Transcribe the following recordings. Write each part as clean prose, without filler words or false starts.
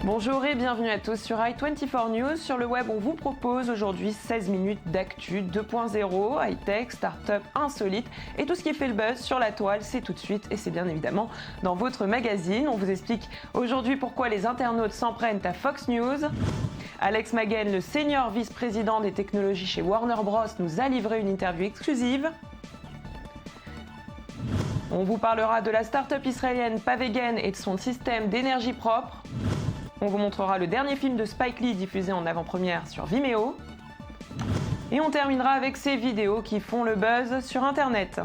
Bonjour et bienvenue à tous sur i24 News. Sur le web, on vous propose aujourd'hui 16 minutes d'actu 2.0, high-tech, start-up insolite et tout ce qui fait le buzz sur la toile, c'est tout de suite et c'est bien évidemment dans votre magazine. On vous explique aujourd'hui pourquoi les internautes s'en prennent à Fox News. Alex Maggen, le senior vice-président des technologies chez Warner Bros, nous a livré une interview exclusive. On vous parlera de la start-up israélienne Pavegen et de son système d'énergie propre. On vous montrera le dernier film de Spike Lee diffusé en avant-première sur Vimeo. Et on terminera avec ces vidéos qui font le buzz sur Internet.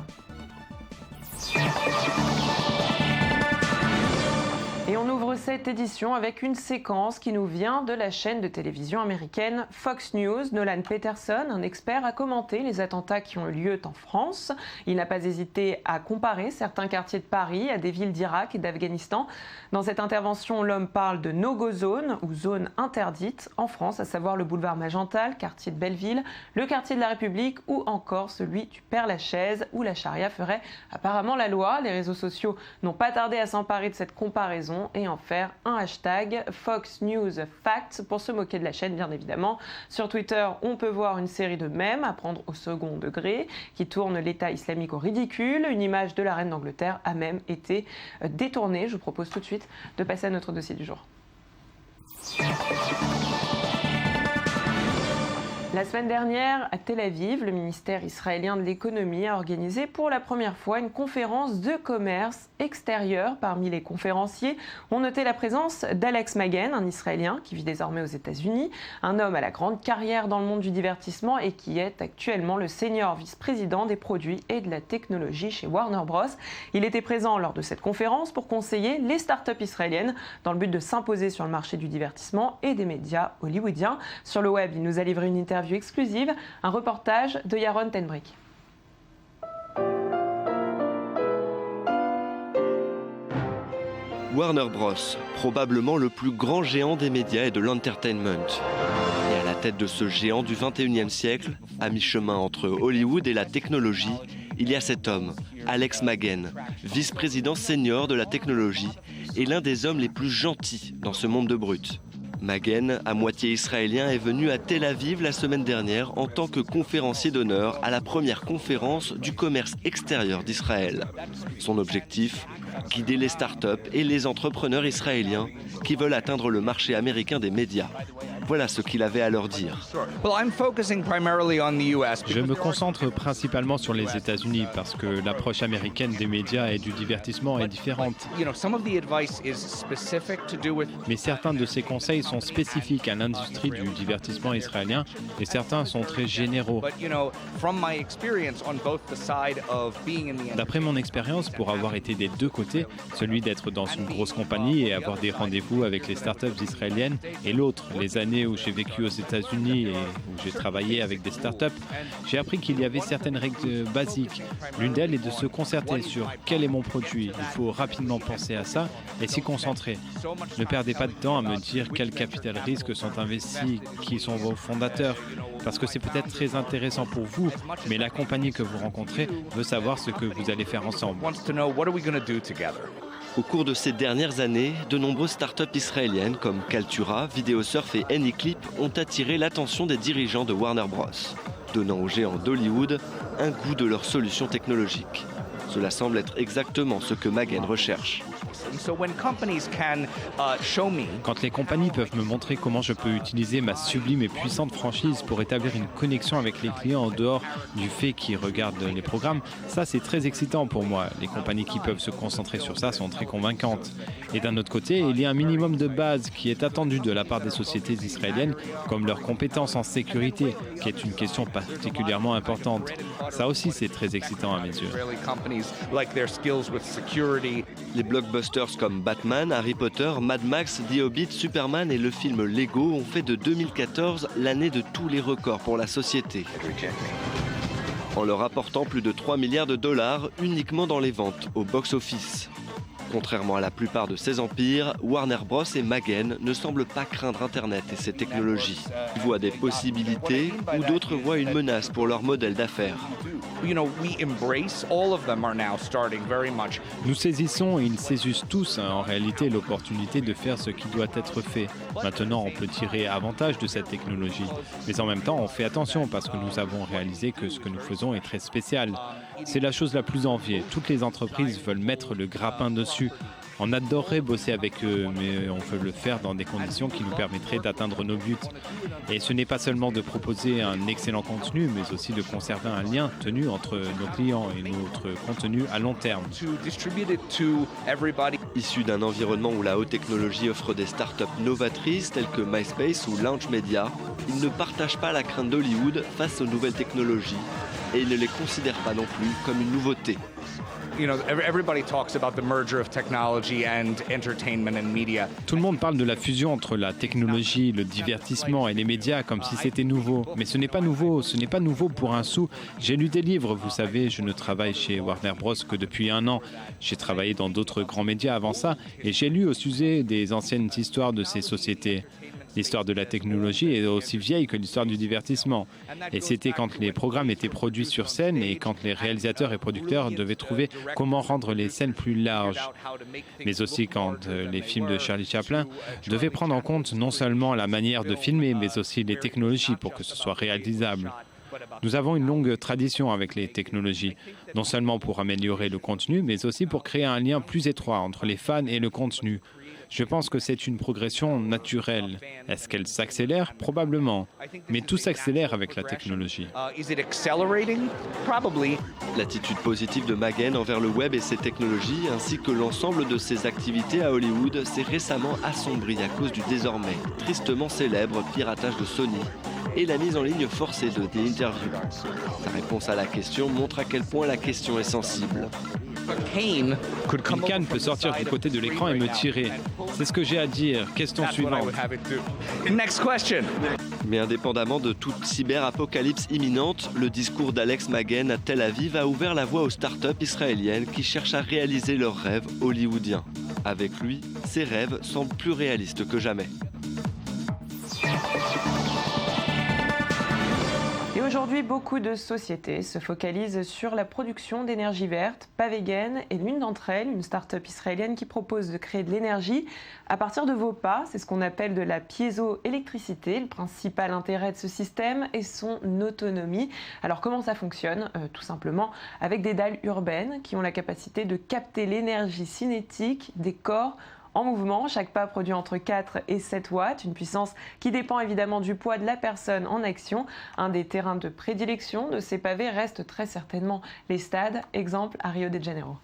Et on ouvre cette édition avec une séquence qui nous vient de la chaîne de télévision américaine Fox News. Nolan Peterson, un expert, a commenté les attentats qui ont eu lieu en France. Il n'a pas hésité à comparer certains quartiers de Paris à des villes d'Irak et d'Afghanistan. Dans cette intervention, l'homme parle de no-go zone ou zone interdite en France, à savoir le boulevard Magenta, le quartier de Belleville, le quartier de la République ou encore celui du Père-Lachaise où la charia ferait apparemment la loi. Les réseaux sociaux n'ont pas tardé à s'emparer de cette comparaison et en faire un hashtag Fox News Facts pour se moquer de la chaîne, bien évidemment. Sur Twitter, on peut voir une série de mèmes à prendre au second degré qui tournent l'État islamique au ridicule. Une image de la reine d'Angleterre a même été détournée. Je vous propose tout de suite de passer à notre dossier du jour. La semaine dernière, à Tel Aviv, le ministère israélien de l'économie a organisé pour la première fois une conférence de commerce extérieur. Parmi les conférenciers, on notait la présence d'Alex Maggen, un Israélien qui vit désormais aux États-Unis, un homme à la grande carrière dans le monde du divertissement et qui est actuellement le senior vice-président des produits et de la technologie chez Warner Bros. Il était présent lors de cette conférence pour conseiller les startups israéliennes dans le but de s'imposer sur le marché du divertissement et des médias hollywoodiens. Sur le web, il nous a livré une interview exclusive, un reportage de Yaron Tenbrick. Warner Bros, probablement le plus grand géant des médias et de l'entertainment. Et à la tête de ce géant du 21e siècle, à mi-chemin entre Hollywood et la technologie, il y a cet homme, Alex Maggen, vice-président senior de la technologie et l'un des hommes les plus gentils dans ce monde de brutes. Maggen, à moitié israélien, est venu à Tel Aviv la semaine dernière en tant que conférencier d'honneur à la première conférence du commerce extérieur d'Israël. Son objectif, guider les startups et les entrepreneurs israéliens qui veulent atteindre le marché américain des médias. Voilà ce qu'il avait à leur dire. Je me concentre principalement sur les États-Unis parce que l'approche américaine des médias et du divertissement est différente. Mais certains de ces conseils sont spécifiques à l'industrie du divertissement israélien et certains sont très généraux. D'après mon expérience, pour avoir été des deux côtés, celui d'être dans une grosse compagnie et avoir des rendez-vous avec les startups israéliennes et l'autre, les années où j'ai vécu aux États-Unis et où j'ai travaillé avec des startups, j'ai appris qu'il y avait certaines règles basiques. L'une d'elles est de se concerter sur quel est mon produit. Il faut rapidement penser à ça et s'y concentrer. Ne perdez pas de temps à me dire quel capital risque sont investis, qui sont vos fondateurs, parce que c'est peut-être très intéressant pour vous, mais la compagnie que vous rencontrez veut savoir ce que vous allez faire ensemble. Au cours de ces dernières années, de nombreuses startups israéliennes comme Kaltura, Videosurf et Anyclip ont attiré l'attention des dirigeants de Warner Bros, donnant aux géants d'Hollywood un goût de leurs solutions technologiques. Cela semble être exactement ce que Maggen recherche. Quand les compagnies peuvent me montrer comment je peux utiliser ma sublime et puissante franchise pour établir une connexion avec les clients en dehors du fait qu'ils regardent les programmes, ça c'est très excitant pour moi. Les compagnies qui peuvent se concentrer sur ça sont très convaincantes. Et d'un autre côté, il y a un minimum de base qui est attendu de la part des sociétés israéliennes, comme leurs compétences en sécurité, qui est une question particulièrement importante. Ça aussi c'est très excitant à mes yeux. Les blockbusters comme Batman, Harry Potter, Mad Max, The Hobbit, Superman et le film Lego ont fait de 2014 l'année de tous les records pour la société, en leur apportant plus de 3 milliards de dollars uniquement dans les ventes au box-office. Contrairement à la plupart de ces empires, Warner Bros et Magen ne semblent pas craindre Internet et ses technologies. Ils voient des possibilités où d'autres voient une menace pour leur modèle d'affaires. Nous saisissons et ils saisissent tous en réalité l'opportunité de faire ce qui doit être fait. Maintenant, on peut tirer avantage de cette technologie. Mais en même temps, on fait attention parce que nous avons réalisé que ce que nous faisons est très spécial. C'est la chose la plus enviée. Toutes les entreprises veulent mettre le grappin dessus. On adorerait bosser avec eux, mais on veut le faire dans des conditions qui nous permettraient d'atteindre nos buts. Et ce n'est pas seulement de proposer un excellent contenu, mais aussi de conserver un lien tenu entre nos clients et notre contenu à long terme. Issus d'un environnement où la haute technologie offre des startups novatrices telles que MySpace ou Launch Media, ils ne partagent pas la crainte d'Hollywood face aux nouvelles technologies et ils ne les considèrent pas non plus comme une nouveauté. Tout le monde parle de la fusion entre la technologie, le divertissement et les médias comme si c'était nouveau. Mais ce n'est pas nouveau pour un sou. J'ai lu des livres, vous savez, je ne travaille chez Warner Bros que depuis 1 an. J'ai travaillé dans d'autres grands médias avant ça et j'ai lu au sujet des anciennes histoires de ces sociétés. L'histoire de la technologie est aussi vieille que l'histoire du divertissement. Et c'était quand les programmes étaient produits sur scène et quand les réalisateurs et producteurs devaient trouver comment rendre les scènes plus larges. Mais aussi quand les films de Charlie Chaplin devaient prendre en compte non seulement la manière de filmer, mais aussi les technologies pour que ce soit réalisable. Nous avons une longue tradition avec les technologies, non seulement pour améliorer le contenu, mais aussi pour créer un lien plus étroit entre les fans et le contenu. Je pense que c'est une progression naturelle. Est-ce qu'elle s'accélère? Probablement. Mais tout s'accélère avec la technologie. L'attitude positive de Magen envers le web et ses technologies, ainsi que l'ensemble de ses activités à Hollywood, s'est récemment assombrie à cause du désormais tristement célèbre piratage de Sony et la mise en ligne forcée de The Interview. Sa réponse à la question montre à quel point la question est sensible. Une canne peut sortir du côté de l'écran et me tirer. C'est ce que j'ai à dire. Question suivante. Mais indépendamment de toute cyber-apocalypse imminente, le discours d'Alex Magen à Tel Aviv a ouvert la voie aux startups israéliennes qui cherchent à réaliser leurs rêves hollywoodiens. Avec lui, ces rêves semblent plus réalistes que jamais. Et aujourd'hui, beaucoup de sociétés se focalisent sur la production d'énergie verte. Pavegen est l'une d'entre elles, une start-up israélienne qui propose de créer de l'énergie à partir de vos pas. C'est ce qu'on appelle de la piézoélectricité. Le principal intérêt de ce système est son autonomie. Alors comment ça fonctionne? Tout simplement avec des dalles urbaines qui ont la capacité de capter l'énergie cinétique des corps en mouvement. Chaque pas produit entre 4 et 7 watts, une puissance qui dépend évidemment du poids de la personne en action. Un des terrains de prédilection de ces pavés reste très certainement les stades, exemple à Rio de Janeiro.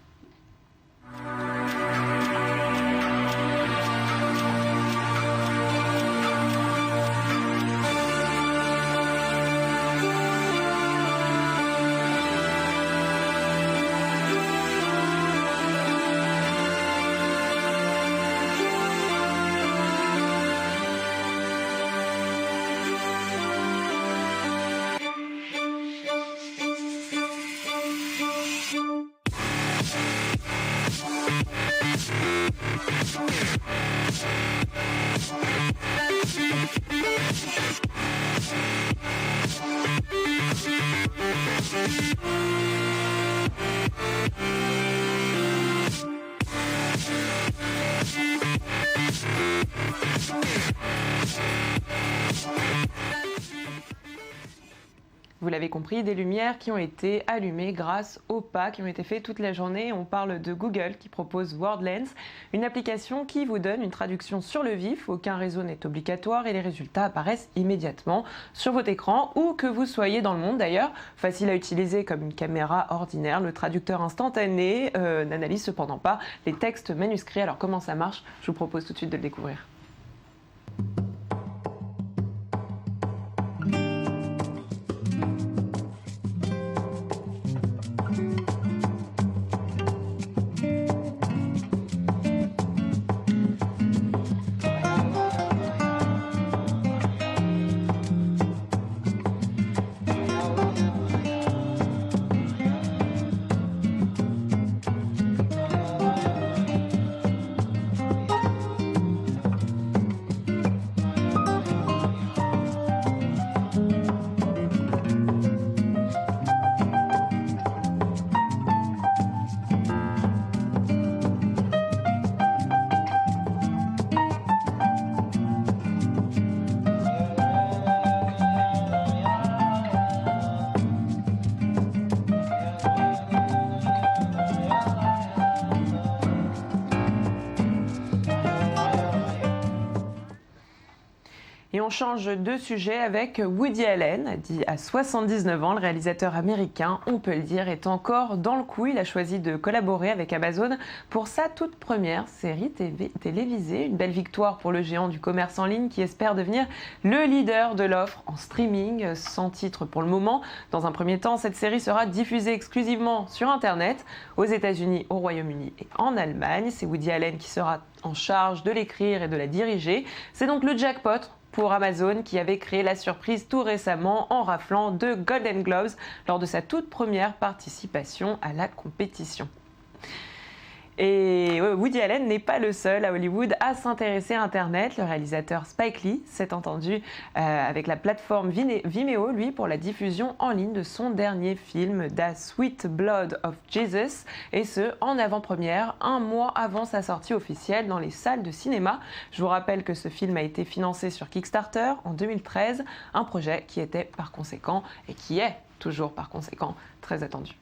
Vous l'avez compris, des lumières qui ont été allumées grâce aux pas qui ont été faits toute la journée. On parle de Google qui propose WordLens, une application qui vous donne une traduction sur le vif. Aucun réseau n'est obligatoire et les résultats apparaissent immédiatement sur votre écran, où que vous soyez dans le monde d'ailleurs. Facile à utiliser comme une caméra ordinaire, le traducteur instantané n'analyse cependant pas les textes manuscrits. Alors comment ça marche? Je vous propose tout de suite de le découvrir. on change de sujet avec Woody Allen, dit à 79 ans, le réalisateur américain, on peut le dire, est encore dans le coup. Il a choisi de collaborer avec Amazon pour sa toute première série télévisée. Une belle victoire pour le géant du commerce en ligne qui espère devenir le leader de l'offre en streaming, sans titre pour le moment. Dans un premier temps, cette série sera diffusée exclusivement sur Internet, aux États-Unis, au Royaume-Uni et en Allemagne. C'est Woody Allen qui sera en charge de l'écrire et de la diriger. C'est donc le jackpot pour Amazon qui avait créé la surprise tout récemment en raflant 2 Golden Globes lors de sa toute première participation à la compétition. Et Woody Allen n'est pas le seul à Hollywood à s'intéresser à Internet. Le réalisateur Spike Lee s'est entendu avec la plateforme Vimeo, lui, pour la diffusion en ligne de son dernier film, The Sweet Blood of Jesus, et ce, en avant-première, un mois avant sa sortie officielle dans les salles de cinéma. Je vous rappelle que ce film a été financé sur Kickstarter en 2013, un projet qui était par conséquent, et qui est toujours par conséquent, très attendu.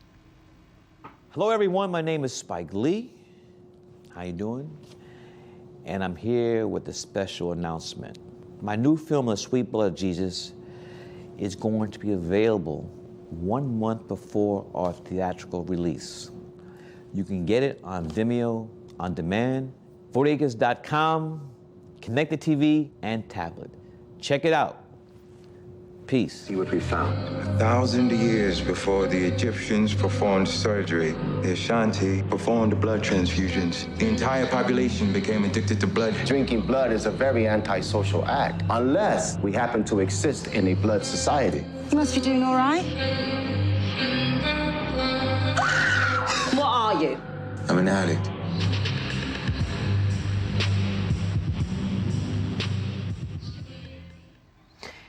Hello everyone, my name is Spike Lee. How you doing? And I'm here with a special announcement. My new film, The Sweet Blood of Jesus, is going to be available 1 month before our theatrical release. You can get it on Vimeo on demand, 40acres.com, connected TV, and tablet. Check it out. Peace. See what we found. 1,000 years before the Egyptians performed surgery, the Ashanti performed blood transfusions. The entire population became addicted to blood. Drinking blood is a very antisocial act, unless we happen to exist in a blood society. You must be doing all right. What are you? I'm an addict.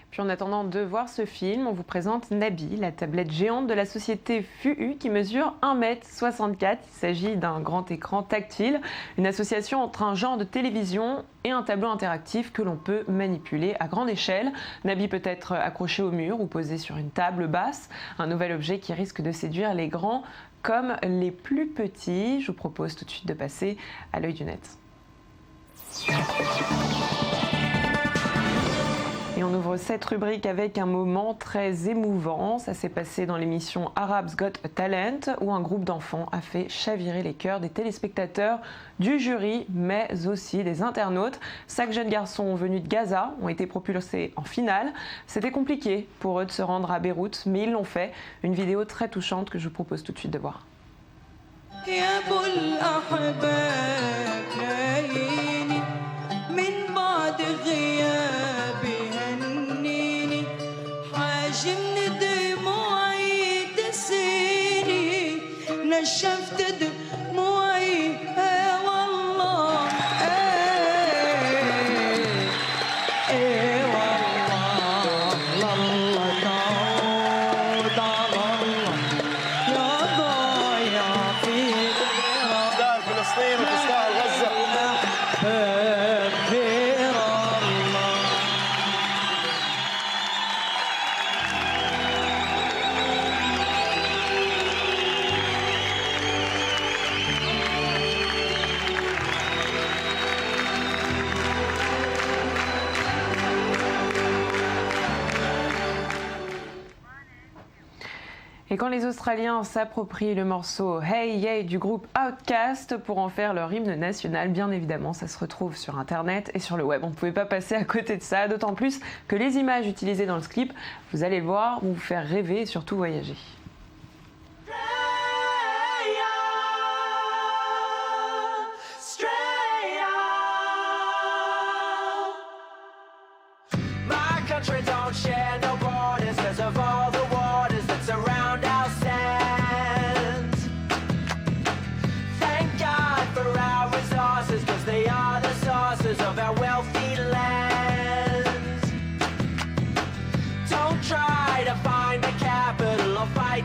Puis en attendant de voir ce film, on vous présente Nabi, la tablette géante de la société FUU qui mesure 1,64 m. Il s'agit d'un grand écran tactile, une association entre un genre de télévision et un tableau interactif que l'on peut manipuler à grande échelle. Nabi peut être accroché au mur ou posé sur une table basse, un nouvel objet qui risque de séduire les grands comme les plus petits. Je vous propose tout de suite de passer à l'œil du net. Et on ouvre cette rubrique avec un moment très émouvant. Ça s'est passé dans l'émission Arabs Got a Talent, où un groupe d'enfants a fait chavirer les cœurs des téléspectateurs, du jury, mais aussi des internautes. 5 jeunes garçons venus de Gaza ont été propulsés en finale. C'était compliqué pour eux de se rendre à Beyrouth, mais ils l'ont fait. Une vidéo très touchante que je vous propose tout de suite de voir. نشفت دموعي والله والله الله تعود على الله يا ضايع في تستاهل فلسطين وتستاهل غزة بخير الله. Et quand les Australiens s'approprient le morceau Hey Yay du groupe Outkast pour en faire leur hymne national, bien évidemment, ça se retrouve sur Internet et sur le web. On ne pouvait pas passer à côté de ça, d'autant plus que les images utilisées dans le clip, vous allez le voir, vont vous faire rêver et surtout voyager. Try to find the capital or fight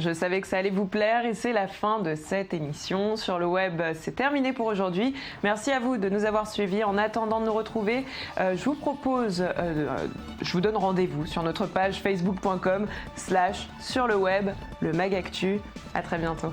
Je savais que ça allait vous plaire et c'est la fin de cette émission. Sur le web, c'est terminé pour aujourd'hui. Merci à vous de nous avoir suivis. En attendant de nous retrouver, je vous donne rendez-vous sur notre page facebook.com/sur le web, le Mag Actu. À très bientôt.